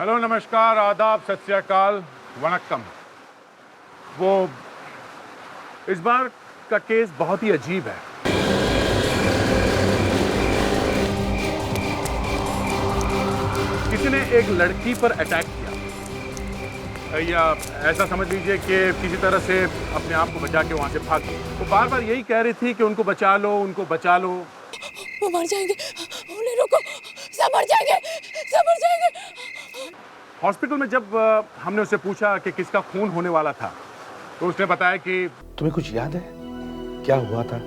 Hello, नमस्कार, आदाब, सत श्री अकाल, वनक्कम। वो इस बार का केस बहुत ही अजीब है। किसी ने एक लड़की पर अटैक किया, या ऐसा समझ लीजिए कि किसी तरह से अपने आप को बचा के वहां से भाग गई। वो बार बार यही कह रही थी कि उनको बचा लो, उनको बचा लो। वो मर जाएंगे, उन्हें रोको, सब मर जाएंगे, सब मर जाएंगे। हॉस्पिटल में जब हमने उससे पूछा कि किसका खून होने वाला था, तो उसने बताया कि तुम्हें कुछ याद है क्या हुआ था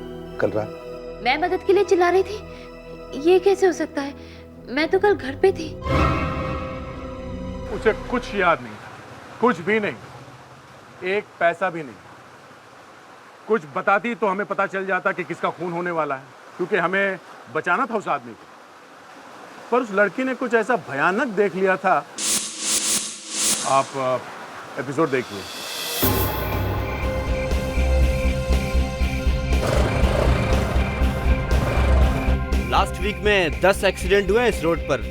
कल रात? मैं मदद के लिए चिल्ला रही थी। ये कैसे हो सकता है? मैं तो कल घर पे थी। उसे कुछ याद नहीं था, कुछ भी नहीं, एक पैसा भी नहीं। कुछ बताती तो हमें पता चल जाता कि किसका खून होने वाला है, क्योंकि हमें बचाना था उस आदमी को। पर उस लड़की ने कुछ ऐसा भयानक देख लिया था। आप एपिसोड देखिए। लास्ट वीक में 10 एक्सीडेंट हुए इस रोड पर।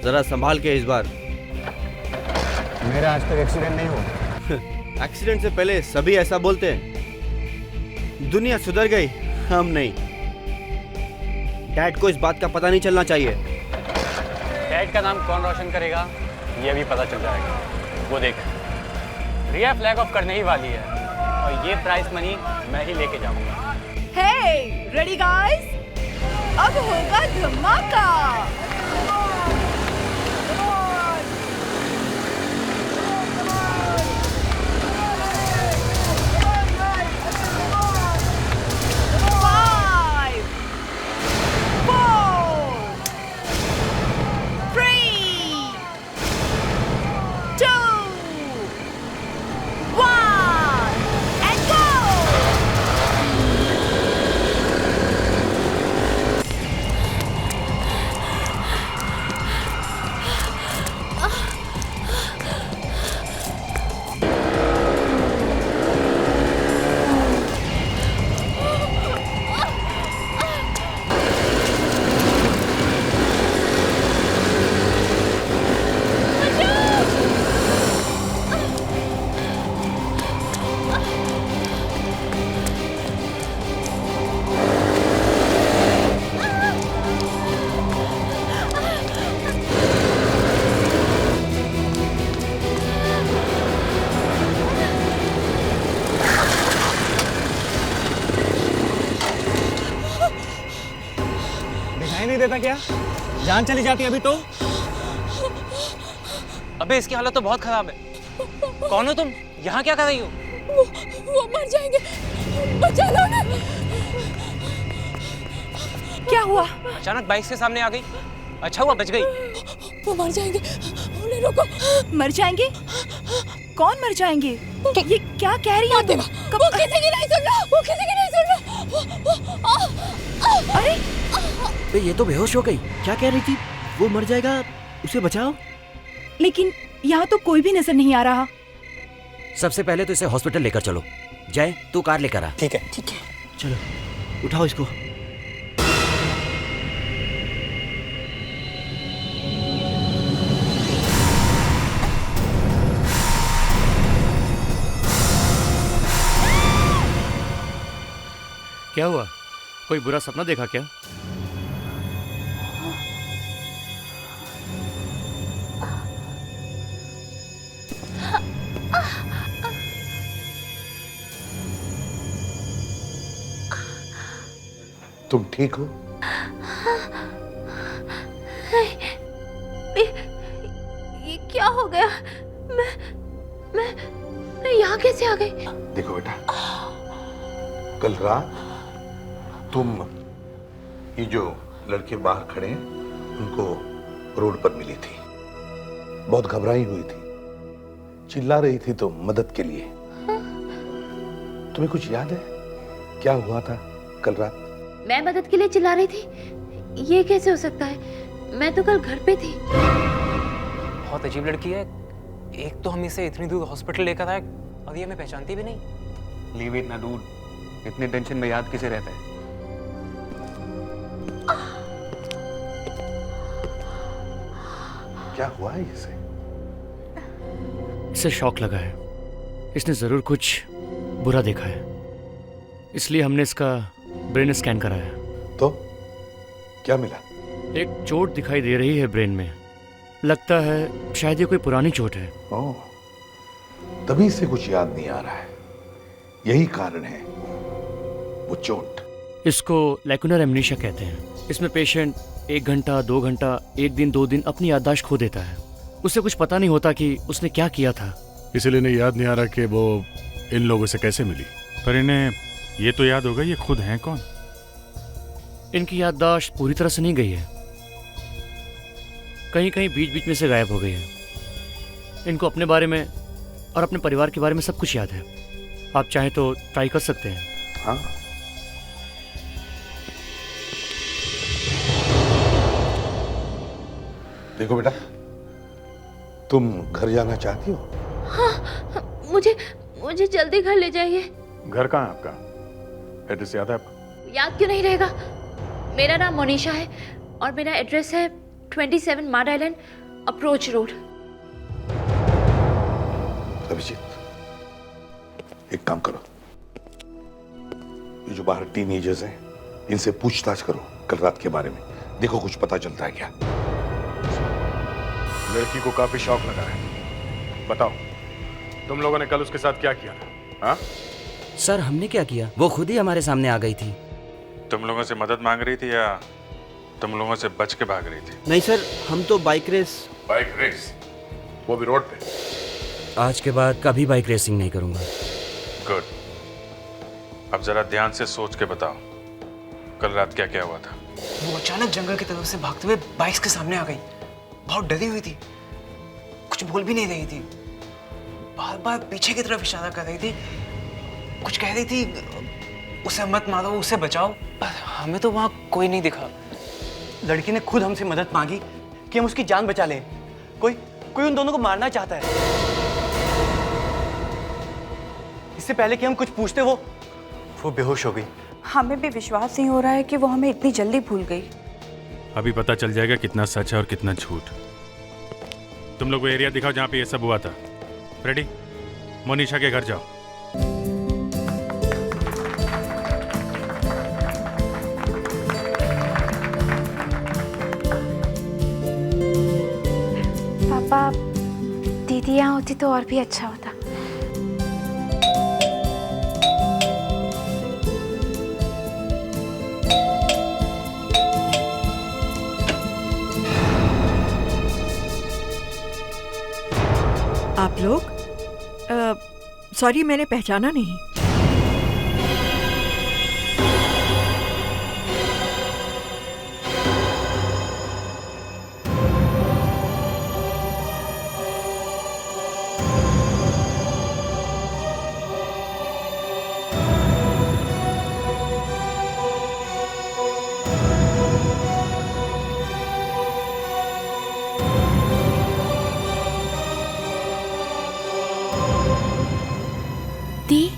जरा संभाल के इस बार। मेरा आज तक एक्सीडेंट नहीं हुआ। एक्सीडेंट से पहले सभी ऐसा बोलते हैं। दुनिया सुधर गई, हम नहीं। डैड को इस बात का पता नहीं चलना चाहिए। डैड का नाम कौन रोशन करेगा ये भी पता चल जाएगा। वो देख, रिया फ्लैग ऑफ करने ही वाली है और ये प्राइस मनी मैं ही लेके जाऊंगा। हे, रेडी गाइस? अब होगा धमाका। नहीं देता क्या? जान चली जाती अभी तो। अबे इसकी हालत तो बहुत खराब है। कौन हो तुम? यहाँ क्या कर रही हो? वो मर जाएंगे, बचा लो ना। क्या हुआ? अचानक बाइक के सामने आ गई। अच्छा हुआ बच गई। वो मर जाएंगे, उन्हें रोको। मर जाएंगे? कौन मर जाएंगे? ये क्या कह रही है तुम? वो किसी की नहीं सुन रहा, वो किसी की नहीं सुन रहा। अरे ये तो बेहोश हो गई। क्या कह रही थी? वो मर जाएगा, उसे बचाओ। लेकिन यहाँ तो कोई भी नजर नहीं आ रहा। सबसे पहले तो इसे हॉस्पिटल लेकर चलो। जय, तू कार लेकर आ। ठीक है। ठीक है। चलो उठाओ इसको। क्या हुआ? कोई बुरा सपना देखा क्या? तुम ठीक हो? ये क्या हो गया? मैं यहाँ कैसे आ गई? देखो बेटा, कल रात तुम ये जो लड़के बाहर खड़े हैं उनको रोड पर मिली थी। बहुत घबराई हुई थी, चिल्ला रही थी तो मदद के लिए। तुम्हें कुछ याद है क्या हुआ था कल रात? मैं मदद के लिए चिल्ला रही थी। ये कैसे हो सकता है? मैं तो कल घर पे थी। बहुत अजीब लड़की है। एक तो हम इसे इतनी दूर हॉस्पिटल लेकर आए और ये हमें पहचानती भी नहीं। लीव इट ना डूड, इतने टेंशन में याद किसे रहता है? क्या हुआ है इसे? इसे शॉक लगा है। इसने ज़रूर कुछ बुरा देखा है, इसलिए हमने इसका ब्रेन स्कैन कराया। तो क्या मिला? एक चोट दिखाई दे रही है ब्रेन में। लगता है शायद ये कोई पुरानी चोट है। ओह, तभी से कुछ याद नहीं आ रहा है। यही कारण है वो चोट। इसको लैकुनर एमनीशिया कहते हैं। इसमें पेशेंट 1 घंटा 2 घंटा 1 दिन 2 दिन अपनी याददाश्त खो देता है। उसे कुछ पता नहीं होता कि उसने क्या किया था। इसलिए इन्हें याद नहीं आ रहा कि वो इन लोगों से कैसे मिली। पर इन्हें ये तो याद होगा ये खुद हैं कौन। इनकी याददाश्त पूरी तरह से नहीं गई है, कहीं कहीं बीच बीच में से गायब हो गई है। इनको अपने बारे में और अपने परिवार के बारे में सब कुछ याद है। आप चाहें तो ट्राई कर सकते हैं। हाँ, देखो बेटा, तुम घर जाना चाहती हो? हाँ, मुझे जल्दी घर ले जाइए। घर कहाँ है आपका? एड्रेस याद है आपको? याद क्यों नहीं रहेगा? मेरा नाम मोनिशा है और मेरा एड्रेस है 27 मार्ड आइलैंड अप्रोच रोड। अभिजीत, एक काम करो, ये जो बाहर टीनेजर्स हैं इनसे पूछताछ करो कल रात के बारे में। देखो कुछ पता चलता है क्या। लड़की को काफी शौक लगा है। बताओ, तुम लोगों ने कल उसके साथ क्या किया था? हाँ? सर हमने क्या किया? वो खुद ही हमारे सामने आ गई थी। तुम लोगों से मदद मांग रही थी या तुम लोगों से बच के भाग रही थी? नहीं सर, हम तो बाइक रेस। Bike race? वो भी रोड पे? आज के बाद कभी बाइक रेसिंग नहीं करूंगा। गुड। अब जरा ध्यान से सोच के बताओ कल रात क्या क्या हुआ था। वो अचानक जंगल की तरफ से भागते हुए बाइक्स के सामने आ गई। बहुत डरी हुई थी, कुछ बोल भी नहीं रही थी, बार बार पीछे की तरफ इशारा कर रही थी, कुछ कह रही थी उसे मत मारो, उसे बचाओ। पर हमें तो वहां कोई नहीं दिखा। लड़की ने खुद हमसे मदद मांगी कि हम उसकी जान बचा लें। कोई उन दोनों को मारना चाहता है। इससे पहले कि हम कुछ पूछते वो बेहोश हो गई। हमें भी विश्वास नहीं हो रहा है कि वो हमें इतनी जल्दी भूल गई। अभी पता चल जाएगा कितना सच है और कितना झूठ। तुम लोग वो एरिया दिखाओ जहाँ पे ये सब हुआ था। रेडी? मोनिशा के घर जाओ। पापा, दीदी यहाँ होती तो और भी अच्छा होता। आप लोग? सॉरी, मैंने पहचाना नहीं। दी,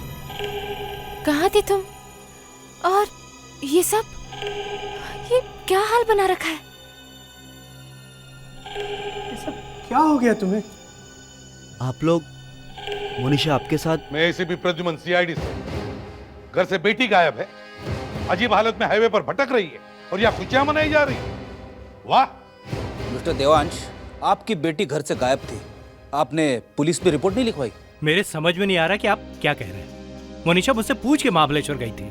कहाँ थी तुम? और ये सब, ये क्या हाल बना रखा है? ये सब क्या हो गया तुम्हें? आप लोग, मोनिशा आपके साथ? मैं एसीपी प्रद्युमन, सीआईडी से। घर से बेटी गायब है, अजीब हालत में हाईवे पर भटक रही है और यहाँ खुशियां मनाई जा रही है। वाह! मिस्टर देवांश, आपकी बेटी घर से गायब थी, आपने पुलिस पे रिपोर्ट नहीं लिखवाई? मेरे समझ में नहीं आ रहा कि आप क्या कह रहे हैं। मोनिशा मुझसे पूछ के महाबलेश्वर गई थी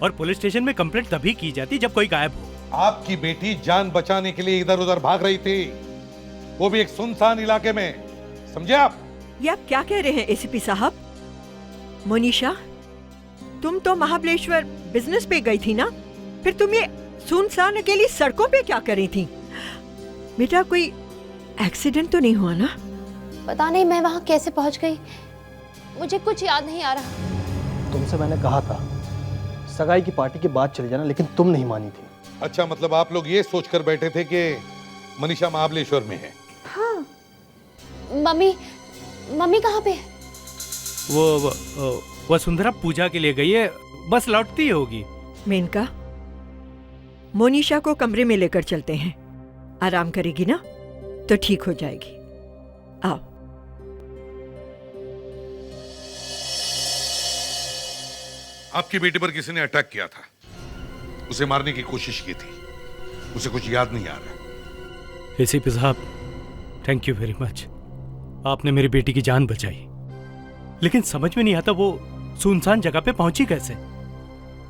और पुलिस स्टेशन में कंप्लेंट तभी की जाती जब कोई गायब हो। आपकी बेटी जान बचाने के लिए इधर उधर भाग रही थी, वो भी एक सुनसान इलाके में, समझे आप? ये आप क्या कह रहे हैं एसीपी साहब? मोनिशा, तुम तो महाबलेश्वर बिजनेस पे गई थी ना, फिर तुम ये सुनसान अकेली सड़कों पे क्या कर रही थी? बेटा, कोई एक्सीडेंट तो नहीं हुआ ना? पता नहीं मैं वहां कैसे पहुंच गई, मुझे कुछ याद नहीं आ रहा। तुमसे मैंने कहा था सगाई की पार्टी के बाद चले जाना, लेकिन तुम नहीं मानी थी। अच्छा, मतलब आप लोग ये सोचकर बैठे थे कि मनीषा महाबलेश्वर में है? हाँ। मम्मी कहाँ पे? वो वसुंधरा पूजा के लिए गई है, बस लौटती होगी। मेनका, मोनिशा को कमरे में लेकर चलते हैं, आराम करेगी ना तो ठीक हो जाएगी। आओ। आपकी बेटी पर किसी ने अटैक किया था, उसे मारने की कोशिश की थी, उसे कुछ याद नहीं आ रहा। एसीपी साहब, थैंक यू वेरी मच। आपने मेरी बेटी की जान बचाई, लेकिन समझ में नहीं आता वो सुनसान जगह पे पहुंची कैसे।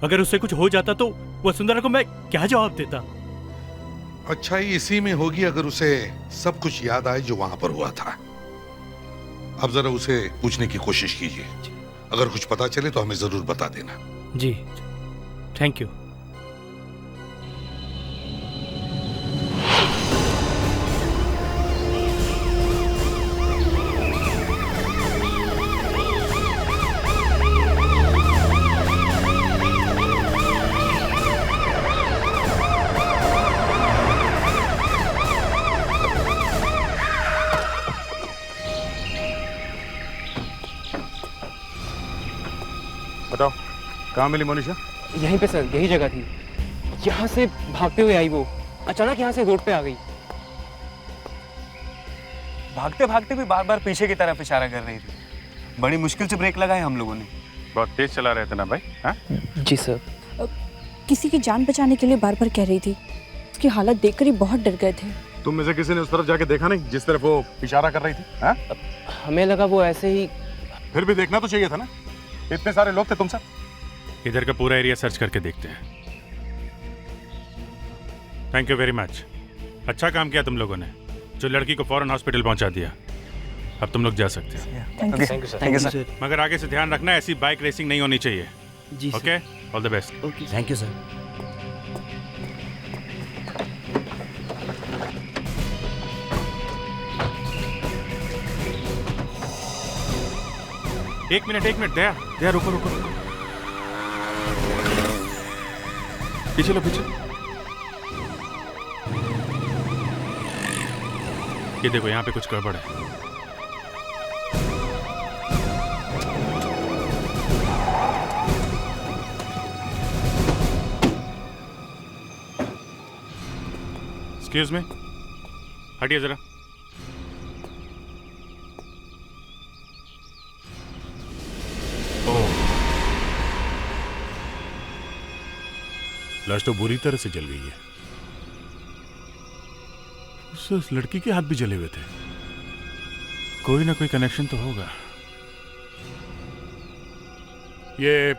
अगर उससे कुछ हो जाता तो वसुंधरा को मैं क्या जवाब देता। अच्छा ही इसी में होगी अगर उसे सब कुछ याद आए जो वहां पर हुआ था। अब जरा उसे पूछने की कोशिश कीजिए, अगर कुछ पता चले तो हमें जरूर बता देना। जी, थैंक यू। बताओ, कहाँ मिली मोनिशा? यहीं पे सर, यही जगह थी। यहाँ से भागते हुए आई वो, अचानक यहाँ से रोड पे आ गई। भागते भागते भी बार बार पीछे की तरफ इशारा कर रही थी। बड़ी मुश्किल से ब्रेक लगाए हम लोगों ने। बहुत तेज चला रहे थे ना भाई? हाँ? जी सर। किसी की जान बचाने के लिए बार बार कह रही थी। उसकी हालत देखकर ही बहुत डर गए थे। तुम में से किसी ने उस तरफ जाके देखा नहीं जिस तरफ वो इशारा कर रही थी? हाँ? हमें लगा वो ऐसे ही। फिर भी देखना तो चाहिए था ना, इतने सारे लोग थे तुम सब। इधर का पूरा एरिया सर्च करके देखते हैं। Thank you very much. अच्छा काम किया तुम लोगों ने, जो लड़की को फौरन हॉस्पिटल पहुंचा दिया। अब तुम लोग जा सकते हो। Thank you sir. मगर आगे से ध्यान रखना, ऐसी बाइक रेसिंग नहीं होनी चाहिए। जी sir. Okay, all the best. Thank you sir. एक मिनट दया, रुको। पीछे लो, पीछे। ये देखो, यहाँ पे कुछ गड़बड़ है। एक्सक्यूज मी, हटिए जरा। लाश तो बुरी तरह से जल गई है। उस लड़की के हाथ भी जले हुए थे। कोई ना कोई कनेक्शन तो होगा। ये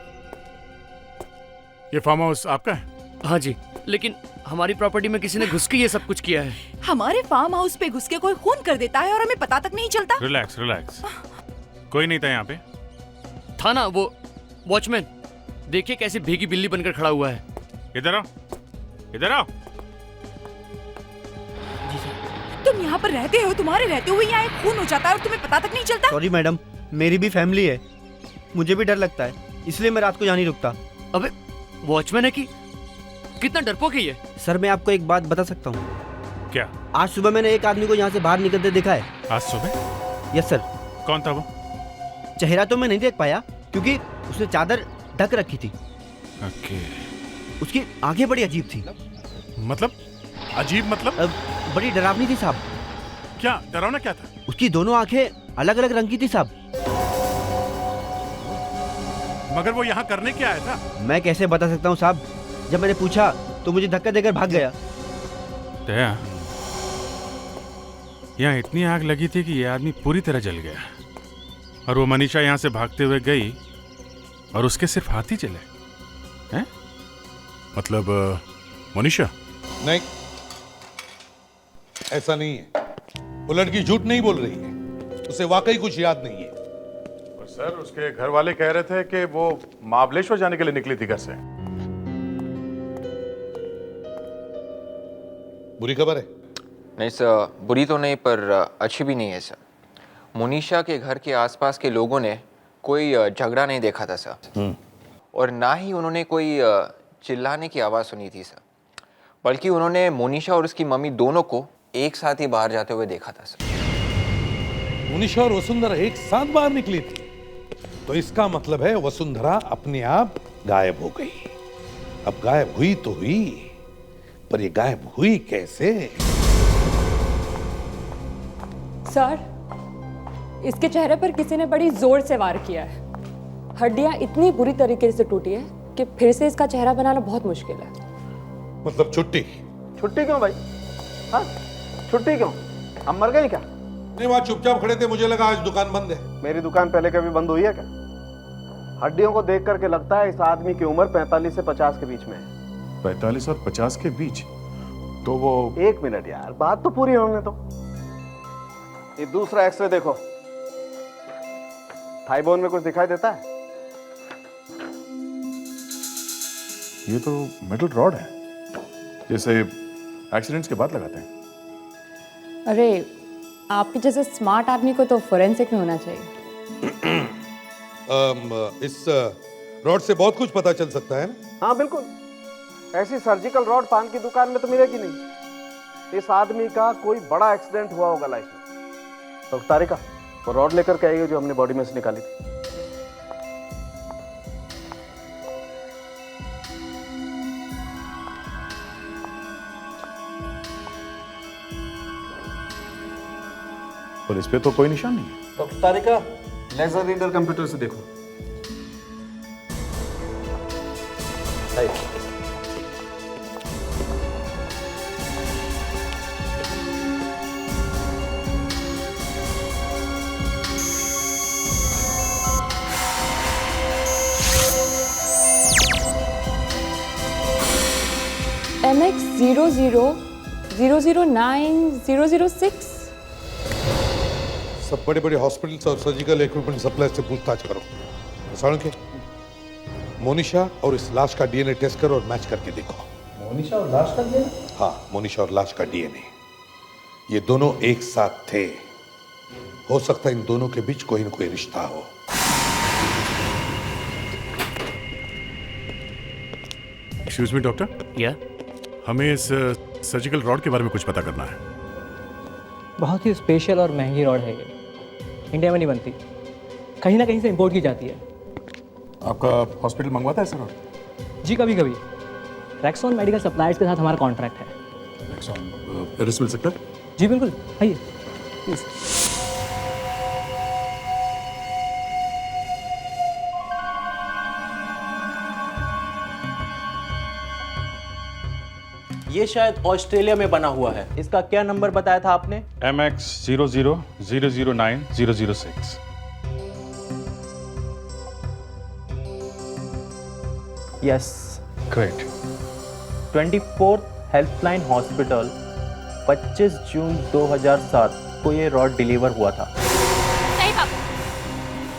फार्म हाउस आपका है? हाँ जी, लेकिन हमारी प्रॉपर्टी में किसी ने घुस के ये सब कुछ किया है। हमारे फार्म हाउस पे घुस के कोई खून कर देता है और हमें पता तक नहीं चलता। रिलैक्स। कोई नहीं था यहाँ पे। था ना वो वॉचमैन, देखिए कैसे भीगी बिल्ली बनकर खड़ा हुआ है। इधर आओ। तुम यहाँ पर रहते हो, तुम्हारे रहते हुए यहाँ एक खून हो जाता है और तुम्हें पता तक नहीं चलता। सॉरी मैडम, मेरी भी फैमिली है, मुझे भी डर लगता है, इसलिए मैं रात को यहाँ नहीं रुकता। अबे वॉचमैन है कि कितना डरपोक है ये। सर मैं आपको एक बात बता सकता हूँ? क्या? आज सुबह मैंने एक आदमी को यहाँ से बाहर निकलते देखा है। आज सुबह? Yes sir. कौन था वो? चेहरा तो मैं नहीं देख पाया क्योंकि उसने चादर ढक रखी थी। ओके। उसकी आंखें बड़ी अजीब थी। मतलब? अजीब मतलब? बड़ी डरावनी थी साहब। क्या डरावना क्या था? उसकी दोनों आंखें अलग अलग रंग की थी साहब। मगर वो यहाँ करने क्या आया था? मैं कैसे बता सकता हूँ साहब, जब मैंने पूछा तो मुझे धक्का देकर भाग गया। दया, यहाँ इतनी आग लगी थी कि ये आदमी पूरी तरह जल गया, और वो मनीषा यहाँ से भागते हुए गई और उसके सिर्फ हाथ ही जले हैं? मतलब मनीषा? नहीं, ऐसा नहीं है। वो लड़की झूठ नहीं बोल रही है, उसे वाकई कुछ याद नहीं है। सर, उसके घर वाले कह रहे थे कि वो महाबलेश्वर जाने के लिए निकली थी घर से। बुरी खबर है? नहीं सर, बुरी तो नहीं पर अच्छी भी नहीं है सर। मोनिशा के घर के आसपास के लोगों ने कोई झगड़ा नहीं देखा था सर, और ना ही उन्होंने कोई चिल्लाने की आवाज़ सुनी थी सर, बल्कि उन्होंने मोनिशा और उसकी मम्मी दोनों को एक साथ ही बाहर जाते हुए देखा था सर। मोनिशा और वसुंधरा एक साथ बाहर निकली थी, तो इसका मतलब है वसुंधरा अपने आप गायब हो गई। अब गायब हुई तो हुई, पर ये गायब हुई कैसे? सर, इसके चेहरे पर किसी ने बड़ी जोर से वार किया है। हड्डियां इतनी बुरी तरीके से टूटी है कि फिर से इसका चेहरा बनाना बहुत मुश्किल है। मतलब छुट्टी? छुट्टी क्यों भाई? हाँ, छुट्टी क्यों? हम मर गए क्या? नहीं, वहां चुपचाप खड़े थे, मुझे लगा आज दुकान बंद है। मेरी दुकान पहले कभी बंद हुई है क्या? हड्डियों को देख करके लगता है इस आदमी की उम्र 45 से 50 के बीच में है। 45 और 50 के बीच? तो वो 1 मिनट यार, बात तो पूरी होने दो। ये दूसरा एक्सरे देखो, थाई बोन में कुछ दिखाई देता है? ये तो मेटल रॉड है, जैसे एक्सीडेंट्स के बाद लगाते हैं। अरे आपके जैसे स्मार्ट आदमी को तो फोरेंसिक में होना चाहिए। इस रॉड से बहुत कुछ पता चल सकता है ना? हाँ बिल्कुल, ऐसी सर्जिकल रॉड पान की दुकान में तो मिलेगी नहीं। इस आदमी का कोई बड़ा एक्सीडेंट हुआ होगा लाइफ में। तो तारिका, वो रॉड लेकर के आइए जो हमने बॉडी में से निकाली थी। और इस पे तो कोई निशान नहीं है। तो तारिका, लेजर रीडर कंप्यूटर से देखो। MX 00009006। सब बड़े बड़े हॉस्पिटल्स और सर्जिकल इक्विपमेंट सप्लाई से पूछताछ करो। के मोनिशा और इस लाश का डीएनए टेस्ट करो और मैच करके देखो। मोनिशा और लाश का डीएनए? हाँ, मोनिशा और लाश का डीएनए। ये दोनों एक साथ थे। हो सकता है इन दोनों के बीच कोई न कोई रिश्ता हो। Excuse me doctor. या? हमें इस सर्जिकल रॉड के बारे में कुछ पता करना है। बहुत ही स्पेशल और महंगी रॉड है ये, इंडिया में नहीं बनती, कहीं ना कहीं से इंपोर्ट की जाती है। आपका हॉस्पिटल मंगवाता है सर रॉड? जी कभी कभी। रैक्सॉन मेडिकल सप्लायर्स के साथ हमारा कॉन्ट्रैक्ट है। रैक्सॉन एड्रेस मिल सकता है? जी बिल्कुल, आइए प्लीज। ये शायद ऑस्ट्रेलिया में बना हुआ है। इसका क्या नंबर बताया था आपने? MX 00009006। Yes, great. 24 helpline hospital, 25 जून 2007 को ये रॉड डिलीवर हुआ था। नहीं बाबू,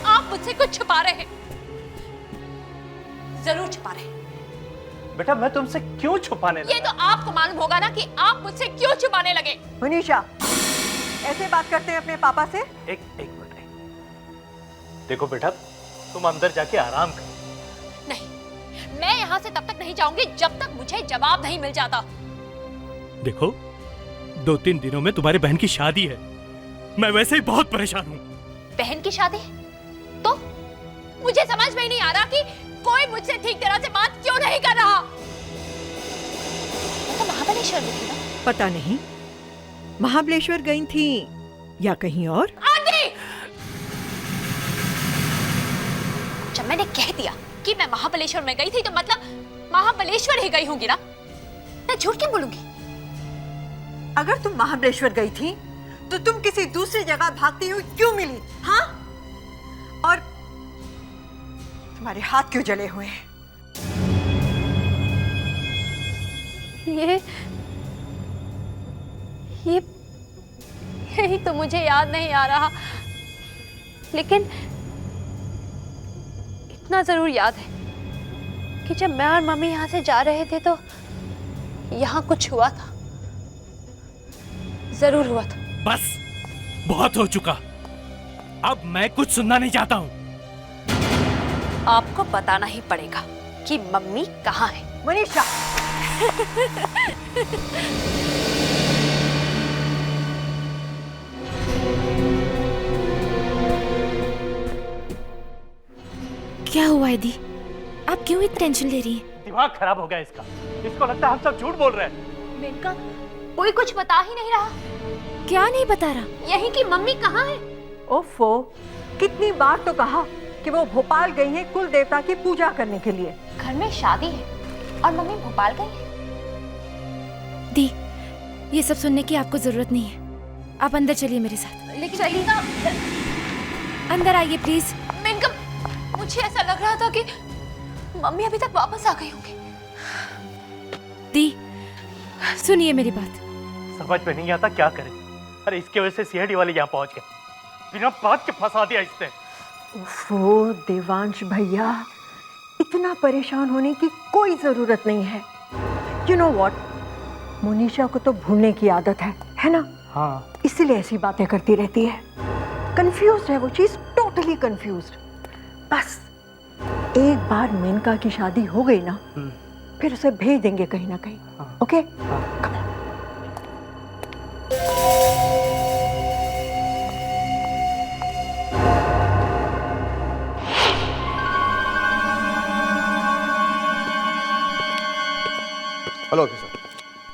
आप मुझसे कुछ छुपा रहे हैं, जरूर छुपा रहे हैं। बेटा मैं तुमसे क्यों छुपाने लगा? ये तो आपको मालूम होगा ना कि आप मुझसे क्यों छुपाने लगे। मनीषा, ऐसे बात करते हैं अपने पापा से? एक मिनट। देखो बेटा, तुम अंदर जाके आराम करो। नहीं, मैं यहाँ से तब तक नहीं जाऊंगी जब तक मुझे जवाब नहीं मिल जाता। देखो, 2-3 दिनों में तुम्हारी बहन की शादी है। मैं वैसे ही बहुत परेशान हूँ। बहन की शादी? तो मुझे समझ में ही नहीं आ रहा कि कोई मुझसे ठीक तरह से बात क्यों नहीं कर रहा। मैं तो महाबलेश्वर में थी ना। पता नहीं महाबलेश्वर गई थी या कहीं और। आंटी! जब मैंने कह दिया कि मैं महाबलेश्वर में गई थी तो मतलब महाबलेश्वर ही गई होंगी ना। मैं झूठ क्यों बोलूंगी? अगर तुम महाबलेश्वर गई थी तो तुम किसी दूसरी जगह भागती हुई क्यों मिली? हाँ? और तुम्हारे हाथ क्यों जले हुए हैं? यही तो मुझे याद नहीं आ रहा, लेकिन इतना जरूर याद है कि जब मैं और मम्मी यहाँ से जा रहे थे तो यहाँ कुछ हुआ था, जरूर हुआ था। बस, बहुत हो चुका। अब मैं कुछ सुनना नहीं चाहता हूँ। आपको बताना ही पड़ेगा कि मम्मी कहाँ है। मनीषा! क्या हुआ दीदी? आप क्यों इतनी टेंशन ले रही हैं? दिमाग खराब हो गया इसका। इसको लगता है हम सब झूठ बोल रहे हैं। मेनका, कोई कुछ बता ही नहीं रहा। क्या नहीं बता रहा? यही कि मम्मी कहाँ है। ओफो, कितनी बार तो कहा कि वो भोपाल गई हैं कुल देवता की पूजा करने के लिए। घर में शादी है और मम्मी भोपाल गई है। दी, ये सब सुनने की आपको जरूरत नहीं है। आप अंदर चलिए मेरे साथ। लेकिन चलिएगा। अंदर आइए प्लीज। मेनका, मुझे ऐसा लग रहा था कि मम्मी अभी तक वापस आ गई होंगी। दी, सुनिए मेरी बात। समझ में नहीं आता क्या करें। अरे इसकी वजह से सीआईडी वाले यहाँ पहुंच गए, बिना बात के फंसा दिया इसने। वो देवांश भैया, इतना परेशान होने की कोई जरूरत नहीं है। यू नो व्हाट, मोनिशा को तो भूलने की आदत है ना? हाँ। इसीलिए ऐसी बातें करती रहती है। कंफ्यूज्ड है वो, चीज टोटली कंफ्यूज्ड। बस एक बार मेनका की शादी हो गई ना, फिर उसे भेज देंगे कहीं ना कहीं। ओके? हेलो ऑफिसर,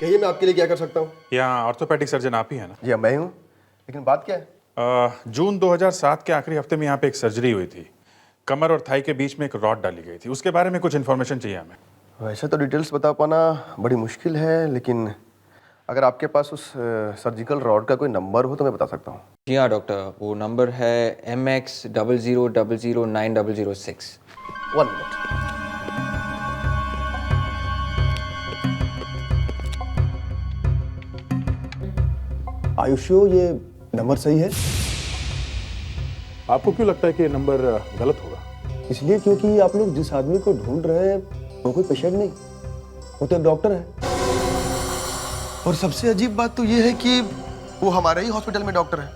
कहिए मैं आपके लिए क्या कर सकता हूँ? यहाँ ऑर्थोपेडिक सर्जन आप ही है ना? जी हाँ, मैं हूँ। लेकिन बात क्या है? जून 2007 के आखिरी हफ्ते में यहाँ पे एक सर्जरी हुई थी। कमर और थाई के बीच में एक रॉड डाली गई थी। उसके बारे में कुछ इन्फॉर्मेशन चाहिए हमें। वैसे तो डिटेल्स बता पाना बड़ी मुश्किल है, लेकिन अगर आपके पास उस सर्जिकल रॉड का कोई नंबर हो तो मैं बता सकता हूँ। जी हाँ डॉक्टर, वो नंबर है MX000906। 1 मिनट। आयुष्यो, ये नंबर सही है? आपको क्यों लगता है कि ये नंबर गलत होगा? इसलिए क्योंकि आप लोग जिस आदमी को ढूंढ रहे हैं वो कोई पेशेंट नहीं, वो तो एक डॉक्टर है। और सबसे अजीब बात तो ये है कि वो हमारे ही हॉस्पिटल में डॉक्टर है।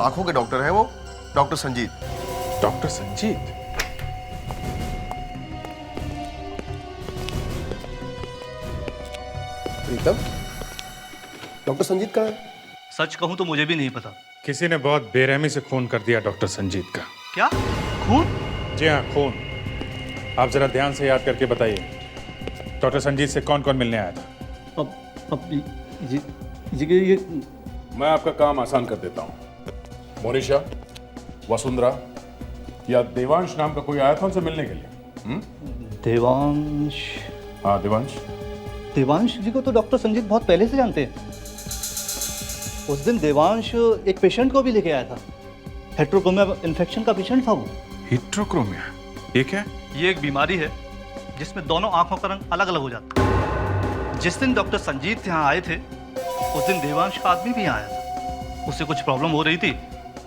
आंखों के डॉक्टर है वो, डॉक्टर संजीत। डॉक्टर संजीत? प्रीतम, डॉक्टर संजीत कहाँ है? सच कहूं तो मुझे भी नहीं पता। किसी ने बहुत बेरहमी से खून कर दिया डॉक्टर संजीत का। क्या खून? जी हाँ, खून। आप जरा ध्यान से याद करके बताइए, डॉक्टर संजीत से कौन कौन मिलने आया था? अब ये मैं आपका काम आसान कर देता हूँ। मोनिशा, वसुंधरा या देवांश नाम का कोई आया था उनसे मिलने के लिए? देवांश? हाँ, देवांश। देवांश जी को तो डॉक्टर संजीत बहुत पहले से जानते हैं। उस दिन देवांश एक पेशेंट को भी लेके आया था। हेट्रोक्रोमिया इन्फेक्शन का पेशेंट था वो। हेट्रोक्रोमिया? ये क्या है? ये एक बीमारी है जिसमें दोनों आंखों का रंग अलग अलग हो जाता है। जिस दिन डॉक्टर संजीत यहाँ आए थे, उस दिन देवांश का आदमी भी यहाँ आया था। उससे कुछ प्रॉब्लम हो रही थी,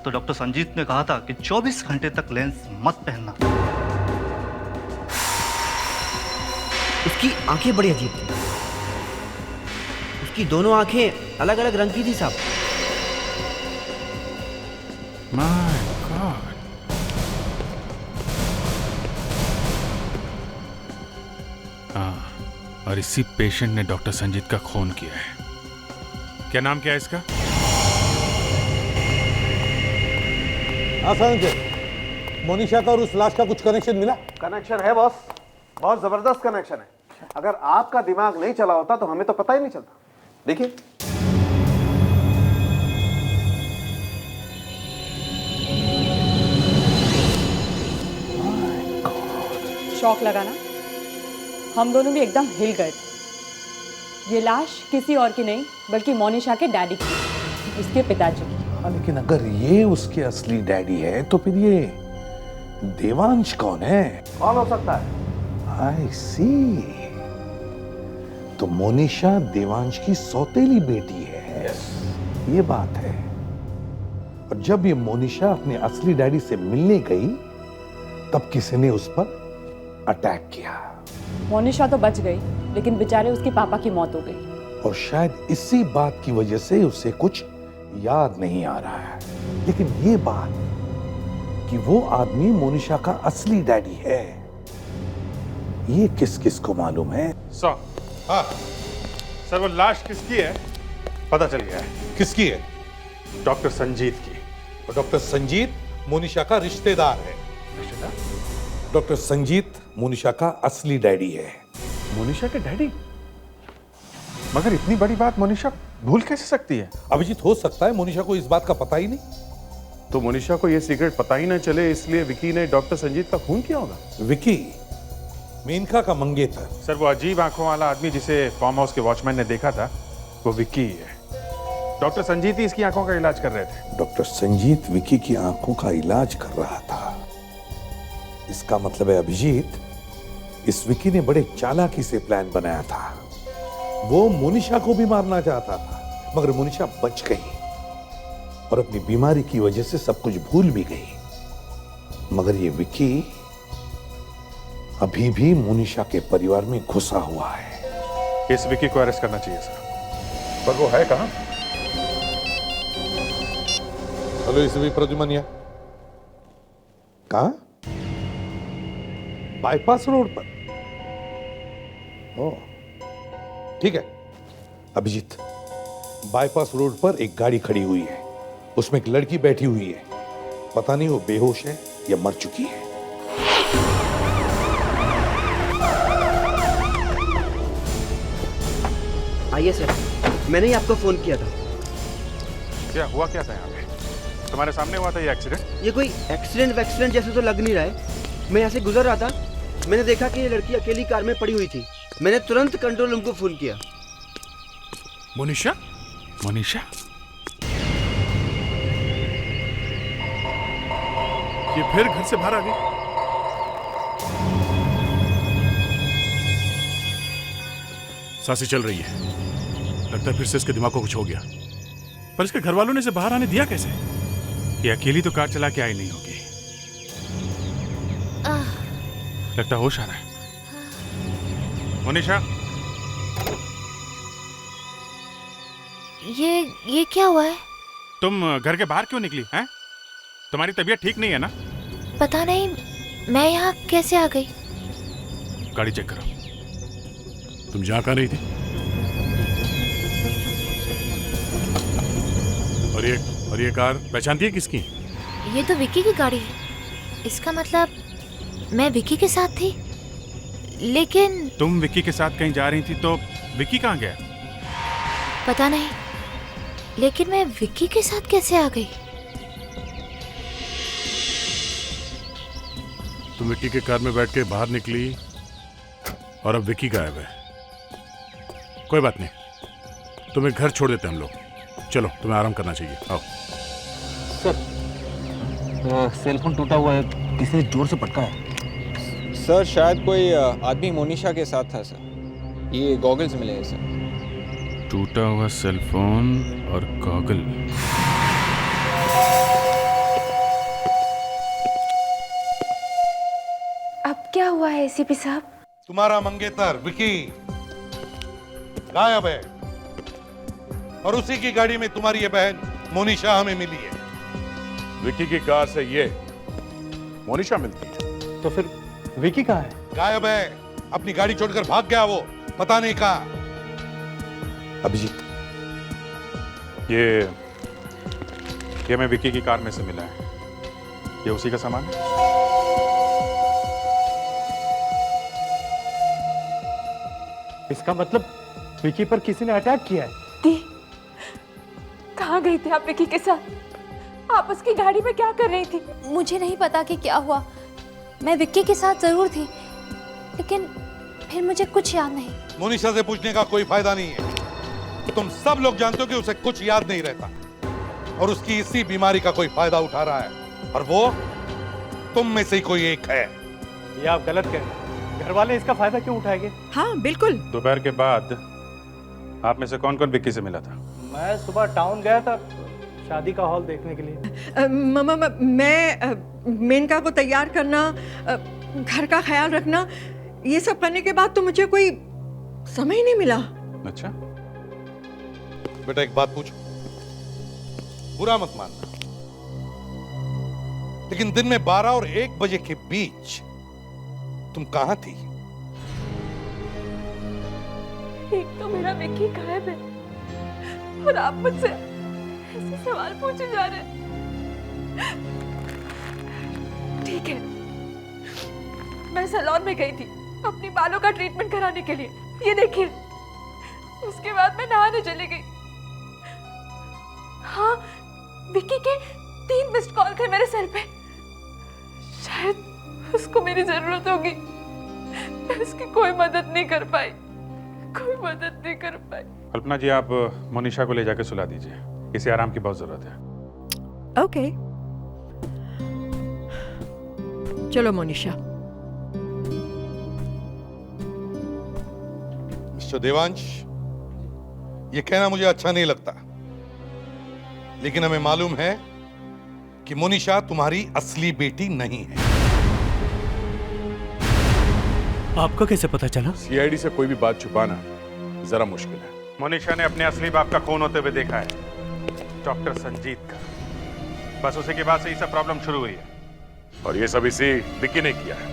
तो डॉक्टर संजीत ने कहा था कि 24 घंटे तक लेंस मत पहनना। उसकी आंखें बड़ी अजीब थी। उसकी दोनों आंखें अलग अलग रंग की थी साहब। My God. हाँ, और इसी पेशेंट ने डॉक्टर संजीत का खून किया है। क्या नाम क्या है इसका? मोनिशा का और उस लाश का कुछ कनेक्शन मिला? कनेक्शन है बॉस, बहुत जबरदस्त कनेक्शन है। अगर आपका दिमाग नहीं चला होता तो हमें तो पता ही नहीं चलता। देखिए, शॉक लगा ना? हम दोनों भी एकदम हिल गए थे। ये लाश किसी और की नहीं बल्कि मोनिशा के डैडी की, उसके पिताजी की। लेकिन अगर ये उसके असली डैडी है तो फिर ये देवांश कौन है? कौन हो सकता है? आई सी। तो मोनिशा देवांश की सौतेली बेटी है। ये बात है। और जब ये मोनिशा अपने असली डैडी से मिलने गई तब किसी ने उस पर अटैक किया। मोनिशा तो बच गई, लेकिन बेचारे उसके पापा की मौत हो गई। और शायद इसी बात की वजह से उसे कुछ याद नहीं आ रहा है। लेकिन ये बात कि वो आदमी मोनिशा का असली डैडी है, ये किस किस को मालूम है? हाँ सर, वो लाश किसकी है पता चल गया है। किसकी है? डॉक्टर संजीत की। और डॉक्टर संजीत मोनिशा का रिश्तेदार है। डॉक्टर संजीत मोनिशा का असली डैडी है। मोनिशा के डैडी? मगर इतनी बड़ी बात मोनिशा भूल कैसे सकती है? अभिजीत, हो सकता है मोनिशा को इस बात का पता ही नहीं। तो मोनिशा को ये सीक्रेट पता ही ना चले, इसलिए विकी ने डॉक्टर संजीत का खून किया होगा। विकी मेनका का मंगेतर। सर वो अजीब आंखों वाला आदमी जिसे फार्म हाउस के वॉचमैन ने देखा था, वो विक्की ही है। डॉक्टर संजीत ही इसकी आंखों का इलाज कर रहे थे। डॉक्टर संजीत विकी की आंखों का इलाज कर रहा था। इसका मतलब है अभिजीत, इस विकी ने बड़े चालाकी से प्लान बनाया था। वो मोनिशा को भी मारना चाहता था, मगर मोनिशा बच गई और अपनी बीमारी की वजह से सब कुछ भूल भी गई। मगर ये विकी अभी भी मोनिशा के परिवार में घुसा हुआ है। इस विकी को अरेस्ट करना चाहिए सर। पर वो है कहां? हेलो इसवी प्रद्युमनिया, कहां? बाईपास रोड पर। ओ, ठीक है अभिजीत, बाईपास रोड पर एक गाड़ी खड़ी हुई है, उसमें एक लड़की बैठी हुई है। पता नहीं वो बेहोश है या मर चुकी है। आइए सर, मैंने ही आपको फोन किया था। क्या हुआ क्या था यहाँ पे? तुम्हारे सामने हुआ था ये एक्सीडेंट? ये कोई एक्सीडेंट जैसे तो लग नहीं रहा है। मैं यहाँ से गुजर रहा था, मैंने देखा कि ये लड़की अकेली कार में पड़ी हुई थी। मैंने तुरंत कंट्रोल रूम को फोन किया। मोनिशा? मोनिशा? ये फिर घर से बाहर आ गई? सांसें चल रही है, लगता है फिर से इसके दिमाग को कुछ हो गया। पर इसके घर वालों ने इसे बाहर आने दिया कैसे? ये अकेली तो कार चला के आई नहीं होगी। लगता होश आ रहा है। मोनिशा, ये क्या हुआ है? तुम घर के बाहर क्यों निकली हैं? तुम्हारी तबीयत ठीक नहीं है ना? पता नहीं, मैं यहाँ कैसे आ गई? गाड़ी चेक करो। तुम जहाँ कहाँ रही थी? और ये कार पहचानती है किसकी? ये तो विक्की की गाड़ी है। इसका मतलब मैं विक्की के साथ थी। लेकिन तुम विक्की के साथ कहीं जा रही थी तो विक्की कहाँ गया? पता नहीं, लेकिन मैं विक्की के साथ कैसे आ गई? तुम विक्की के कार में बैठ के बाहर निकली और अब विक्की गायब है। कोई बात नहीं, तुम्हें घर छोड़ देते हम लोग। चलो, तुम्हें आराम करना चाहिए, आओ। सर, सेल फोन टूटा हुआ है, किसी ने जोर से पटका है। सर शायद कोई आदमी मोनिशा के साथ था सर। ये गॉगल्स मिले हैं सर। टूटा हुआ सेल फोन और गॉगल। अब क्या हुआ है एसीपी साहब? तुम्हारा मंगेतर विकी गायब है और उसी की गाड़ी में तुम्हारी ये बहन मोनिशा हमें मिली है। विकी की कार से ये मोनिशा मिलती है। तो फिर विकी कहाँ है? गायब है, अपनी गाड़ी छोड़कर भाग गया वो, पता नहीं कहाँ। अभिजीत, ये मैं विक्की की कार में से मिला है। ये उसी का सामान है। इसका मतलब विकी पर किसी ने अटैक किया है। दी, कहाँ गई थी आप विकी के साथ? आप उसकी गाड़ी में क्या कर रही थी? मुझे नहीं पता कि क्या हुआ। मैं विक्की के साथ जरूर थी, लेकिन फिर मुझे कुछ याद नहीं। मोनिशा से पूछने का कोई फायदा नहीं है। तुम सब लोग जानते हो कि उसे कुछ याद नहीं रहता और उसकी इसी बीमारी का कोई फायदा उठा रहा है, और वो तुम में से ही कोई एक है। ये आप गलत कह रहे हैं। घर वाले इसका फायदा क्यों उठाएंगे? हाँ बिल्कुल। दोपहर के बाद आप में से कौन कौन विक्की से मिला था? मैं सुबह टाउन गया था शादी का हॉल देखने के लिए। मैं मेनका को तैयार करना, घर का ख्याल रखना, ये सब करने के बाद तो मुझे कोई समय नहीं मिला। अच्छा बेटा एक बात पूछो, बुरा मत मानना, लेकिन दिन में 12 और 1 बजे के बीच तुम कहां थी? एक तो मेरा विक्की गायब है और आप मुझसे ऐसे सवाल पूछे जा रहे हैं। ठीक है, मैं सैलून में गई थी अपनी बालों का ट्रीटमेंट कराने के लिए। ये देखिए, उसके बाद मैं नहाने चली गई। हाँ, विक्की के 3 मिस्ड कॉल थे मेरे सर पे। शायद उसको मेरी जरूरत होगी। मैं उसकी कोई मदद नहीं कर पाई, कोई मदद नहीं कर पाई। कल्पना जी, आप मोनिशा को ले जाके सुला दीजिए, इसे आराम की बहुत जरूरत है। ओके, चलो मोनिशा। मिस्टर देवांश, ये कहना मुझे अच्छा नहीं लगता, लेकिन हमें मालूम है कि मोनिशा तुम्हारी असली बेटी नहीं है। आपको कैसे पता चला? सीआईडी से कोई भी बात छुपाना जरा मुश्किल है। मोनिशा ने अपने असली बाप का खून होते हुए देखा है, डॉक्टर संजीत का। बस उसी के बाद से ये सब प्रॉब्लम शुरू हुई है। और ये सब इसी विक्की ने किया है।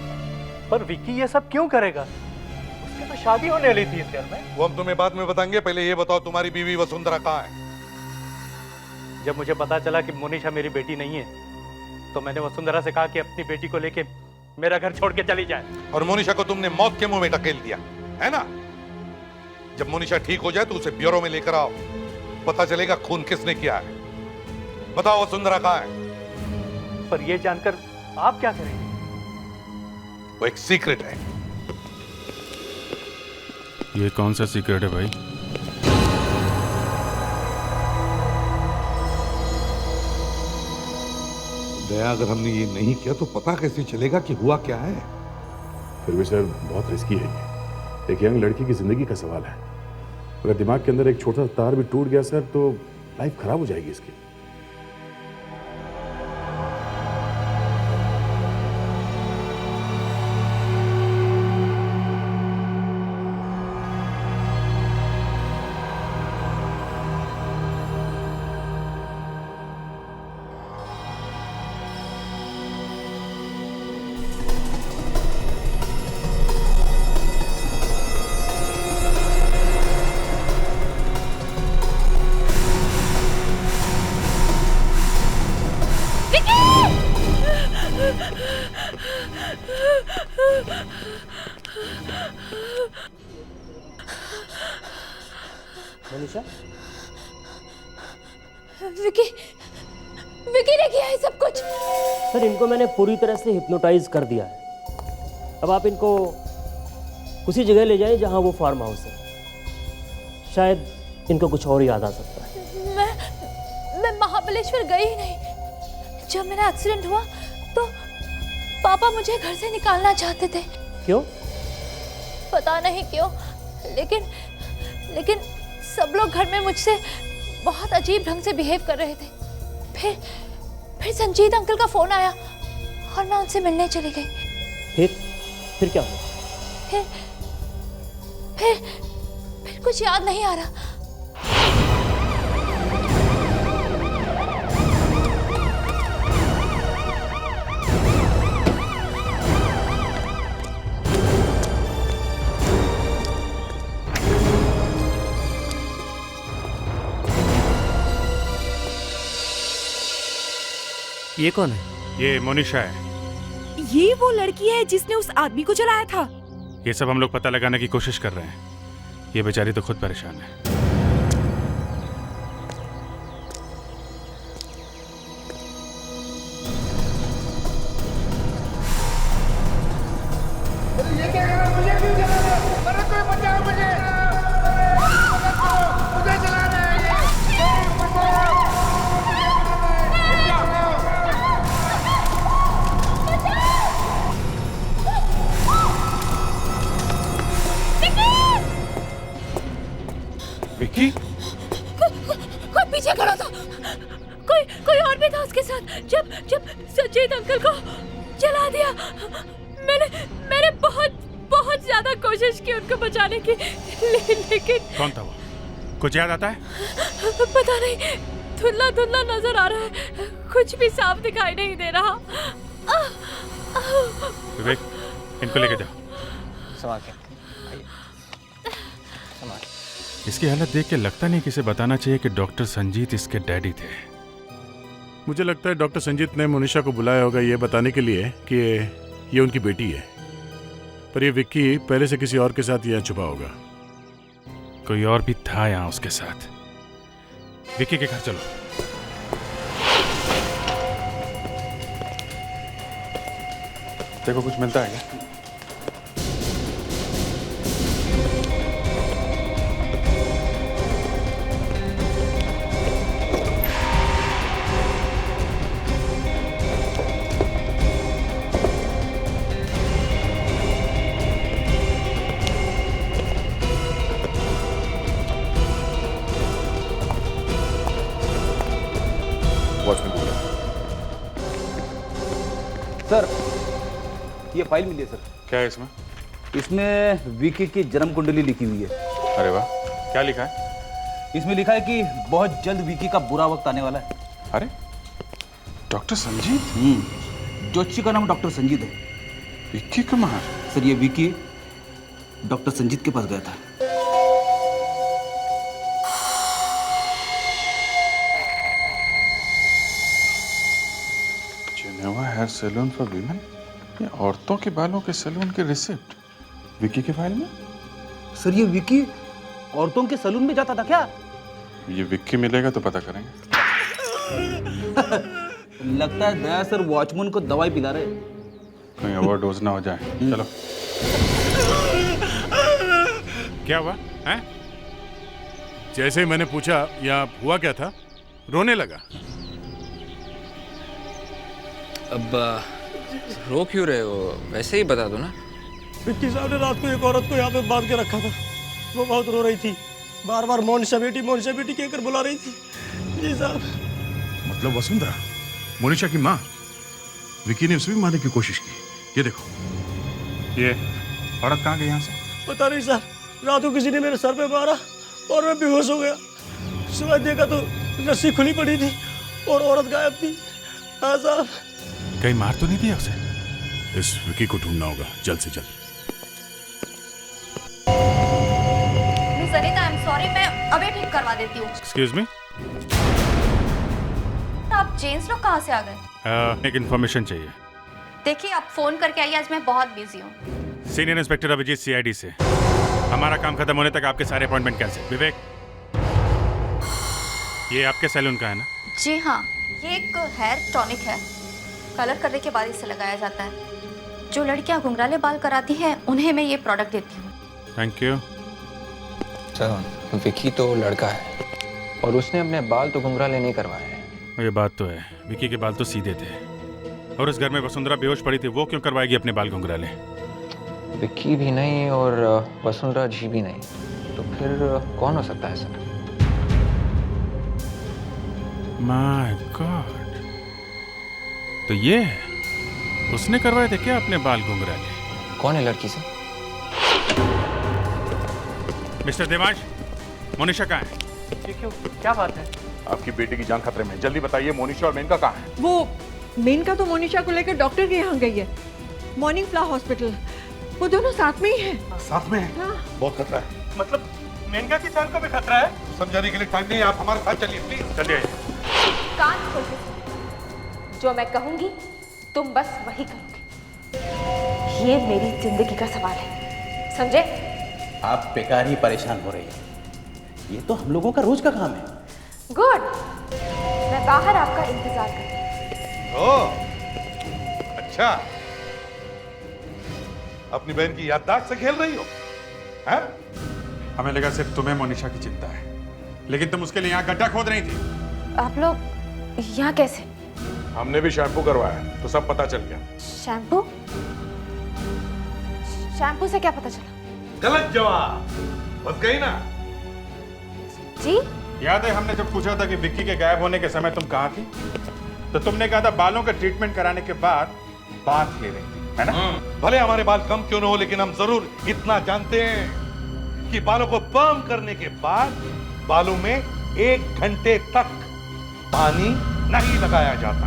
पर विक्की ये सब क्यों करेगा? उसकी तो शादी होने वाली थी इस घर में। वो हम तुम्हें बाद में बताएंगे, पहले ये बताओ तुम्हारी बीवी वसुंधरा कहाँ है? जब मुझे पता चला कि मोनिशा मेरी बेटी नहीं है, तो मैंने वसुंधरा से कहा कि अपनी बेटी को लेके मेरा घर छोड़ के चली जाए। और मोनिशा को तुमने मौत के मुंह में ढकेल दिया, है ना? जब मोनिशा ठीक हो जाए तो उसे ब्यूरो में लेकर आओ, पता चलेगा खून किसने किया है। बताओ वसुंधरा कहाँ है? पर ये जानकर आप क्या करेंगे? वो एक सीक्रेट है। ये कौन सा सीक्रेट है भाई? दया, अगर हमने ये नहीं किया तो पता कैसे चलेगा कि हुआ क्या है? फिर भी सर बहुत रिस्की है ये। एक यंग लड़की की जिंदगी का सवाल है। अगर दिमाग के अंदर एक छोटा सा तार भी टूट गया सर, तो लाइफ खराब हो जाएगी इसकी। मनीषा, विकी, विकी ने किया है सब कुछ। सर इनको मैंने पूरी तरह से हिप्नोटाइज कर दिया है। अब आप इनको उसी जगह ले जाएं जहां वो फार्म हाउस है। शायद इनको कुछ और याद आ सकता है। मैं महाबलेश्वर गई ही नहीं। जब मेरा एक्सीडेंट हुआ तो पापा मुझे घर से निकालना चाहते थे। क्यों? पता नहीं क्यों, लेकिन सब लोग घर में मुझसे बहुत अजीब ढंग से बिहेव कर रहे थे। फिर संजीत अंकल का फोन आया और मैं उनसे मिलने चली गई। फिर क्या हुआ? फिर कुछ याद नहीं आ रहा। ये कौन है? ये मोनिशा है। ये वो लड़की है जिसने उस आदमी को जलाया था। ये सब हम लोग पता लगाने की कोशिश कर रहे हैं। ये बेचारी तो खुद परेशान है। ये क्या कर रहा है? मुझे क्यों जला रहा है? अरे कोई बचाओ मुझे! मुझे जला रहा है ये! विक्की? कोई पीछे खड़ा था। कोई और भी था उसके साथ। जब संजीत अंकल को जला दिया, मैंने बहुत ज्यादा कोशिश की उनको बचाने की, लेकिन कौन था वो? कुछ याद आता है? पता नहीं, धुंधला नजर आ रहा है। कुछ भी साफ दिखाई नहीं दे रहा। विवेक, इनको लेके जाओ। संभाल के। इसकी हालत देख के लगता नहीं कि इसे बताना चाहिए कि डॉक्टर संजीत इसके डैडी थे। मुझे लगता है डॉक्टर संजीत ने मोनिशा को बुलाया होगा ये बताने के लिए कि ये उनकी बेटी है। पर ये विक्की पहले से किसी और के साथ यहाँ छुपा होगा। कोई और भी था यहाँ उसके साथ। विक्की के घर चलो। देखो कुछ मिलता है क्या? वॉचमैन बोल रहा है। सर ये फाइल मिली है सर। क्या है इसमें? इसमें विकी की जन्म कुंडली लिखी हुई है। अरे वाह, क्या लिखा है? इसमें लिखा है कि बहुत जल्द विकी का बुरा वक्त आने वाला है। अरे डॉक्टर संजीत? जोशी का नाम डॉक्टर संजीत है। विक्की कुमार? सर ये विकी डॉक्टर संजीत के पास गया था। Geneva hair salon for women? ये औरतों के बालों के सैलून के रिसिप्ट विकी के फाइल में? सर ये विकी औरतों के सैलून में जाता था क्या? ये विक्की मिलेगा तो पता करेंगे। लगता है दया सर वॉचमैन को दवाई पिला रहे। कहीं ओवरडोज ना हो जाए। चलो। क्या हुआ है? जैसे ही मैंने पूछा यहाँ हुआ क्या था, रोने लगा। अब रो क्यों रहे हो? वैसे ही बता दो ना। विक्की साहब ने रात को एक औरत को यहाँ पे बांध के रखा था। वो बहुत रो रही थी, बार बार मोनिशा बेटी कहकर बुला रही थी। जी साहब। मतलब वसुंधरा, मोनिशा की माँ? विकी ने उसे भी मारने की कोशिश की। ये देखो। ये औरत कहाँ गई यहाँ से? पता नहीं सर, रात को किसी ने मेरे सर पे मारा और मैं बेहोश हो गया। सुबह देखा तो रस्सी खुली पड़ी थी और औरत गायब थी। हाँ साहब। कहीं मार तो नहीं दिया उसे? इस विकी को ढूंढना होगा जल्द से जल्द। Miss Anita, I am sorry, मैं अभी ठीक करवा देती हूँ। Excuse me? आप जेंट्स लोग कहाँ से आ गए? एक इन्फॉर्मेशन चाहिए। देखिए आप फोन करके आइए, आज मैं बहुत बिजी हूँ। सीनियर इंस्पेक्टर अभिजीत सीआईडी से। हमारा काम खत्म होने तक आपके सारे अपॉइंटमेंट कैंसिल। विवेक, ये आपके सैलून का है ना? जी हाँ, ये एक हेयर टॉनिक है। कलर करने के बाद इसे लगाया जाता है। जो लड़कियां घुंघराले बाल कराती हैं उन्हें मैं ये प्रोडक्ट देती हूँ। Thank you. सर, विकी तो लड़का है और उसने अपने बाल तो घुंघराले नहीं करवाए हैं। ये बात तो है, विकी के बाल तो सीधे थे। और उस घर में वसुंधरा बेहोश पड़ी थी, वो क्यों करवाएगी अपने बाल घुंघराले? विक्की भी नहीं और वसुंधरा जी भी नहीं, तो फिर कौन हो सकता है सर? माय गॉड, तो ये है, उसने करवाए थे क्या अपने बाल घुंघराले? कौन है लड़की से? मिस्टर देवांश, मोनिशा कहाँ है? ये क्यों? क्या बात है? आपकी बेटी की जान खतरे में, जल्दी बताइए मोनिशा और मेनका कहाँ है? वो मेनका तो मोनिशा को लेकर डॉक्टर के यहाँ गई है, मॉर्निंग फ्लावर हॉस्पिटल। वो दोनों साथ में ही हैं। साथ में है? हाँ। बहुत खतरा है। मतलब मेनका की जान को भी खतरा है? समझाने के लिए टाइम नहीं है, आप हमारे साथ चलिए प्लीज। चलिए। कान खोल के सुनो। जो मैं कहूंगी तुम बस वही करोगे। ये मेरी जिंदगी का सवाल है, समझे? आप बेकार ही परेशान हो रही हैं। ये तो हम लोगों का रोज का काम है। गुड, मैं बाहर आपका इंतजार करती हूँ। ओह, अच्छा, अपनी बहन की याददाश्त से खेल रही हो? हैं? हमें लगा सिर्फ तुम्हें मोनिशा की चिंता है, लेकिन तुम उसके लिए यहाँ गड्ढा खोद रही थी। आप लोग यहाँ कैसे? हमने भी शैम्पू करवाया तो सब पता चल गया। शैम्पू? शैम्पू से क्या पता चला? गलत जवाब, बच गई ना? जी? याद है हमने जब पूछा था कि विक्की के गायब होने के समय तुम कहाँ थी, तो तुमने कहा था बालों का ट्रीटमेंट कराने के बाद बात ले रही थी, है ना? भले हमारे बाल कम क्यों न हो, लेकिन हम जरूर इतना जानते हैं कि बालों को पर्म करने के बाद बालों में 1 घंटे तक पानी नहीं लगाया जाता।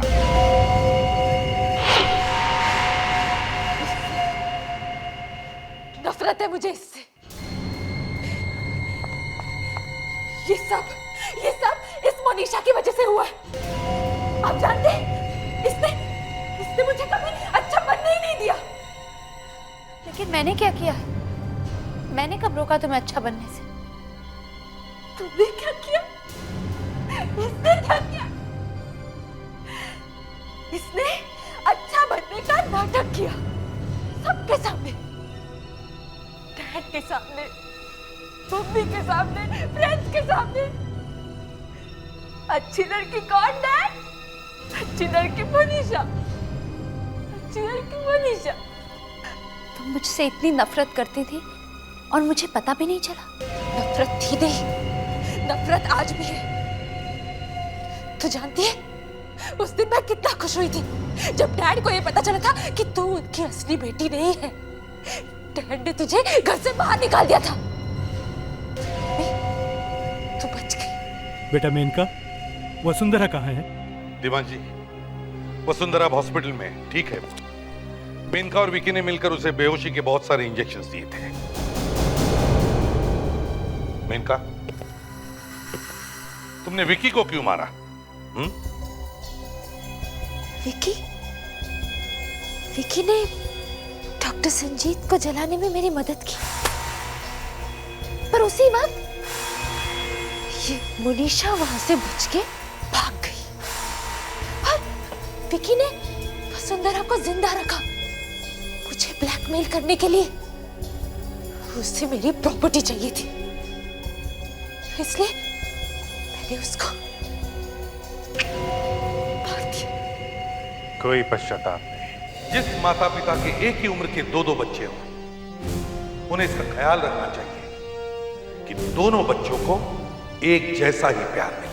नफरत है मुझे इससे। ये सब इस मोनिशा की वजह से हुआ है। आप जानते हैं, इसने मुझे कभी अच्छा बनने ही नहीं दिया। लेकिन मैंने क्या किया? मैंने कब रोका तुम्हें अच्छा बनने से? तुमने क्या किया? इसने क्या किया? इसने अच्छा बनने का नाटक किया। सबके सामने, डैड के सामने, मम्मी के सामने, फ्रेंड्स के सामने। अच्छी लड़की कौन डैड? अच्छी लड़की मनीषा, अच्छी लड़की मनीषा। तुम मुझसे इतनी नफरत करती थी और मुझे पता भी नहीं चला। नफरत थी नहीं, नफरत आज भी है। तू जानती है उस दिन मैं कितना खुश हुई थी जब डैड को ये पता चला था कि तू उनकी असली बेटी नहीं है। डैड ने तुझे घर से बाहर निकाल दिया था, तू बच गई। बेटा मेनका, वसुंधरा कहाँ है? दीवान जी, वसुंधरा अब हॉस्पिटल में है, ठीक है। मेनका और विकी ने मिलकर उसे बेहोशी के बहुत सारे इंजेक्शंस दिए थे। मेनका, तुमने विकी को क्यों मारा? विकी? विकी ने डॉक्टर संजीत को जलाने में मेरी मदद की, पर उसी वक्त ये मोनिशा वहां से बच के भाग गई और विकी ने वसुंधरा को जिंदा रखा मुझे ब्लैकमेल करने के लिए। उससे मेरी प्रॉपर्टी चाहिए थी, इसलिए मैंने उसको मार दिया। कोई पश्चाताप नहीं। जिस माता पिता के एक ही उम्र के दो बच्चे हों, उन्हें इसका ख्याल रखना चाहिए कि दोनों बच्चों को एक जैसा ही प्यार मिले।